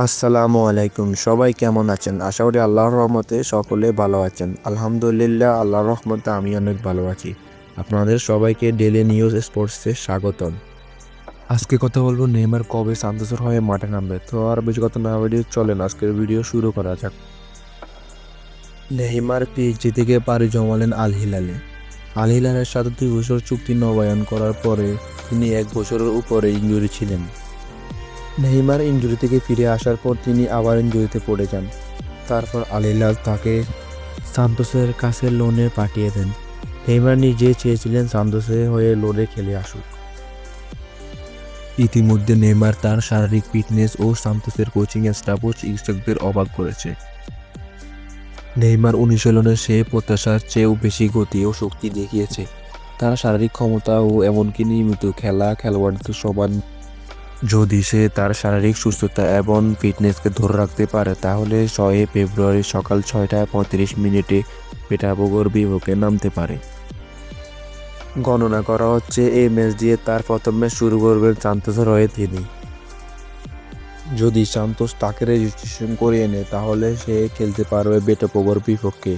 আসসালামু আলাইকুম, সবাই কেমন আছেন? আশা করি আল্লাহর রহমতে সকলে ভালো আছেন। আলহামদুলিল্লাহ, আল্লাহর রহমতে আমি অনেক ভালো আছি। আপনাদের সবাইকে ডেইলি নিউজ স্পোর্টসে স্বাগতম। আজকে কথা বলবো নেইমার কবে সান্তোসের হয়ে মাঠে নামবে। তো আর বেশি কথা না বলে চলেন আজকের ভিডিও শুরু করা যাক। নেইমার পিএসজি থেকে পাড়ি জমালেন আল হিলালে। আল হিলালের সাথে 2 বছর চুক্তি নবায়ন করার পরে তিনি 1 বছরের উপরে ইনজুরি ছিলেন। নেইমার ইনজুরি থেকে ফিরে আসার পর তিনি আবার ইনজুরিতে পড়ে যান। তারপর আল হিলাল তাকে সান্তোসের কাছে লোনে পাঠিয়ে দেন। নেইমার নিজে চেয়েছিলেন সান্তোসের হয়ে লোনে খেলে আসুক। ইতিমধ্যে নেইমার তার শারীরিক ফিটনেস ও সান্তোসের কোচিং স্টাফ ও চিকিৎসকদের অবাক করেছে। নেইমার অনুশীলনে সে প্রত্যাশার চেয়েও বেশি গতি ও শক্তি দেখিয়েছে। তার শারীরিক ক্ষমতা ও এমনকি নিয়মিত খেলোয়াড়দের সমান। যদি সে তার শারীরিক সুস্থতা এবং ফিটনেসকে ধরে রাখতে পারে তাহলে 6 ফেব্রুয়ারি সকাল 6:35 পেটাবোগোর বিপক্ষে নামতে পারে। গণনা করা হচ্ছে এই ম্যাচ দিয়ে তার প্রথম ম্যাচ শুরু করবেন সান্তোসের হয়ে তিনি। যদি সান্তোস তাকে রেজিস্ট্রেশন করিয়ে নেয় তাহলে সে খেলতে পারবে বেটাবোগোর বিপক্ষে।